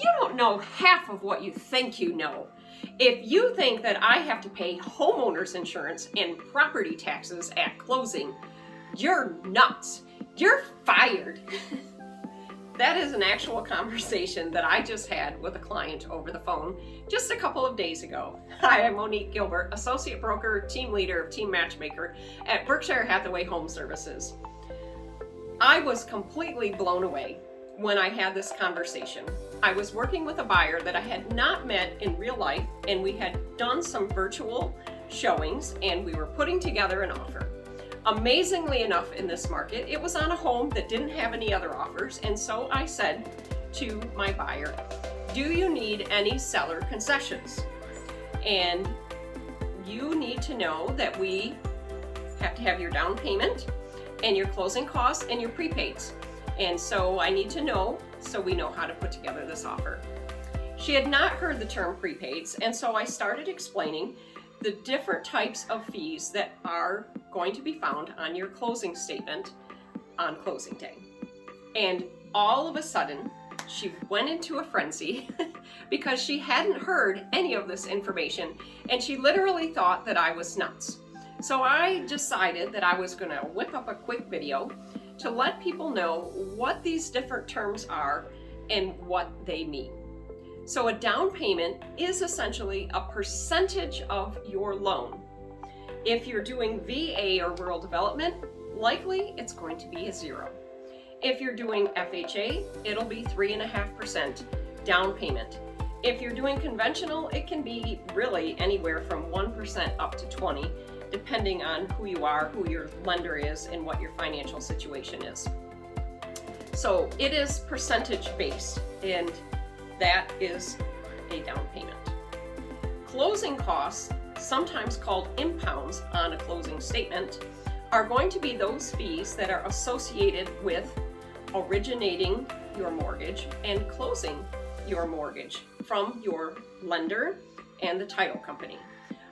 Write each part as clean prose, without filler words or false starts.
You don't know half of what you think you know. If you think that I have to pay homeowners insurance and property taxes at closing, you're nuts. You're fired. That is an actual conversation that I just had with a client over the phone just a couple of days ago. Hi, I'm Monique Gilbert, Associate Broker, Team Leader of Team Matchmaker at Berkshire Hathaway Home Services. I was completely blown away when I had this conversation. I was working with a buyer that I had not met in real life, and we had done some virtual showings, and we were putting together an offer. Amazingly enough, in this market, it was on a home that didn't have any other offers, and so I said to my buyer, do you need any seller concessions? And you need to know that we have to have your down payment and your closing costs and your prepaids. And so I need to know so we know how to put together this offer. She had not heard the term prepaids, and so I started explaining the different types of fees that are going to be found on your closing statement on closing day. And all of a sudden, she went into a frenzy because she hadn't heard any of this information, and she literally thought that I was nuts. So I decided that I was going to whip up a quick video to let people know what these different terms are and what they mean. So a down payment is essentially a percentage of your loan. If you're doing VA or rural development, likely it's going to be a 0. If you're doing FHA, it'll be 3.5% down payment. If you're doing conventional, it can be really anywhere from 1% up to 20%, depending on who you are, who your lender is, and what your financial situation is. So it is percentage based, and that is a down payment. Closing costs, sometimes called impounds on a closing statement, are going to be those fees that are associated with originating your mortgage and closing your mortgage from your lender and the title company.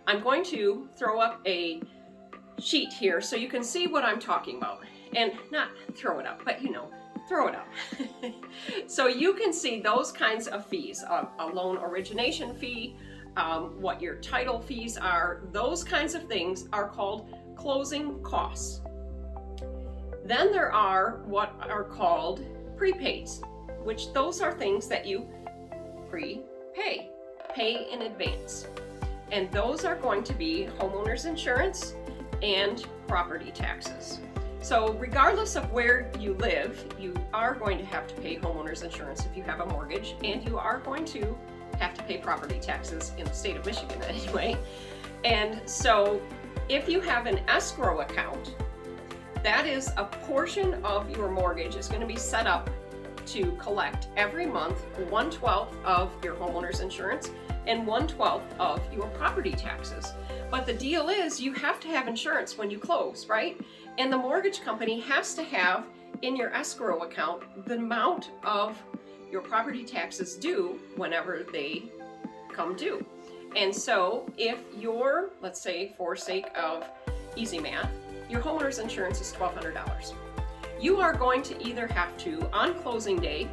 I'm going to throw up a sheet here so you can see what I'm talking about. And not throw it up, but throw it up. So you can see those kinds of fees, a loan origination fee, what your title fees are, those kinds of things are called closing costs. Then there are what are called prepaids, which those are things that you pay in advance. And those are going to be homeowners insurance and property taxes. So regardless of where you live, you are going to have to pay homeowners insurance if you have a mortgage, and you are going to have to pay property taxes in the state of Michigan anyway. And so if you have an escrow account, that is a portion of your mortgage is going to be set up to collect every month 1/12 of your homeowners insurance and 1/12 of your property taxes. But the deal is you have to have insurance when you close, right? And the mortgage company has to have in your escrow account the amount of your property taxes due whenever they come due. And so if your, let's say for sake of easy math, your homeowner's insurance is $1,200. You are going to either have to, on closing day,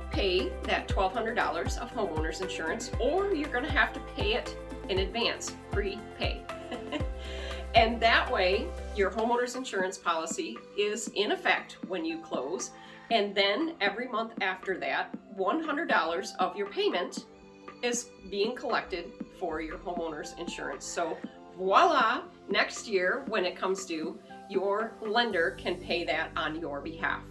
pay that $1,200 of homeowner's insurance, or you're going to have to pay it in advance, prepay. And that way, your homeowner's insurance policy is in effect when you close, and then every month after that, $100 of your payment is being collected for your homeowner's insurance. So voila, next year when it comes due, your lender can pay that on your behalf.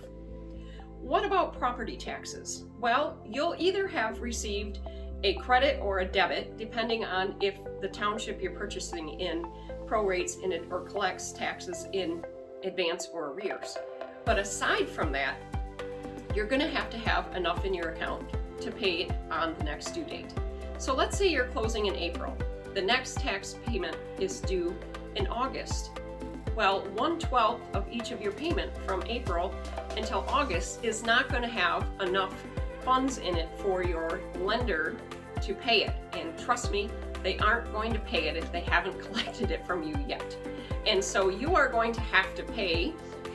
What about property taxes? Well, you'll either have received a credit or a debit, depending on if the township you're purchasing in prorates in it or collects taxes in advance or arrears. But aside from that, you're going to have enough in your account to pay it on the next due date. So let's say you're closing in April. The next tax payment is due in August. Well, 1/12 of each of your payment from April until August is not going to have enough funds in it for your lender to pay it. And trust me, they aren't going to pay it if they haven't collected it from you yet. And so you are going to have to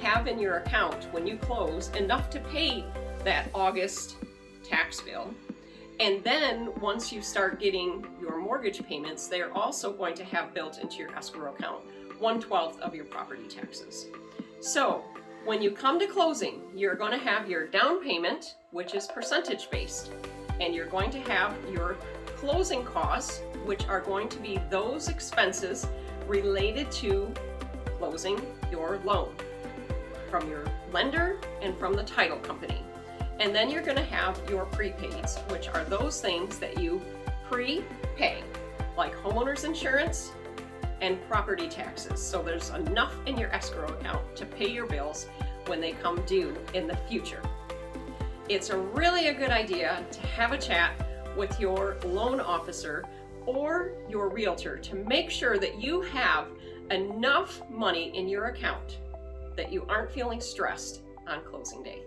have in your account when you close enough to pay that August tax bill. And then once you start getting your mortgage payments, they're also going to have built into your escrow account 1/12 of your property taxes. So when you come to closing, you're going to have your down payment, which is percentage based, and you're going to have your closing costs, which are going to be those expenses related to closing your loan from your lender and from the title company. And then you're going to have your prepaids, which are those things that you prepay, like homeowners insurance and property taxes. So there's enough in your escrow account to pay your bills when they come due in the future. It's really a good idea to have a chat with your loan officer or your realtor to make sure that you have enough money in your account that you aren't feeling stressed on closing day.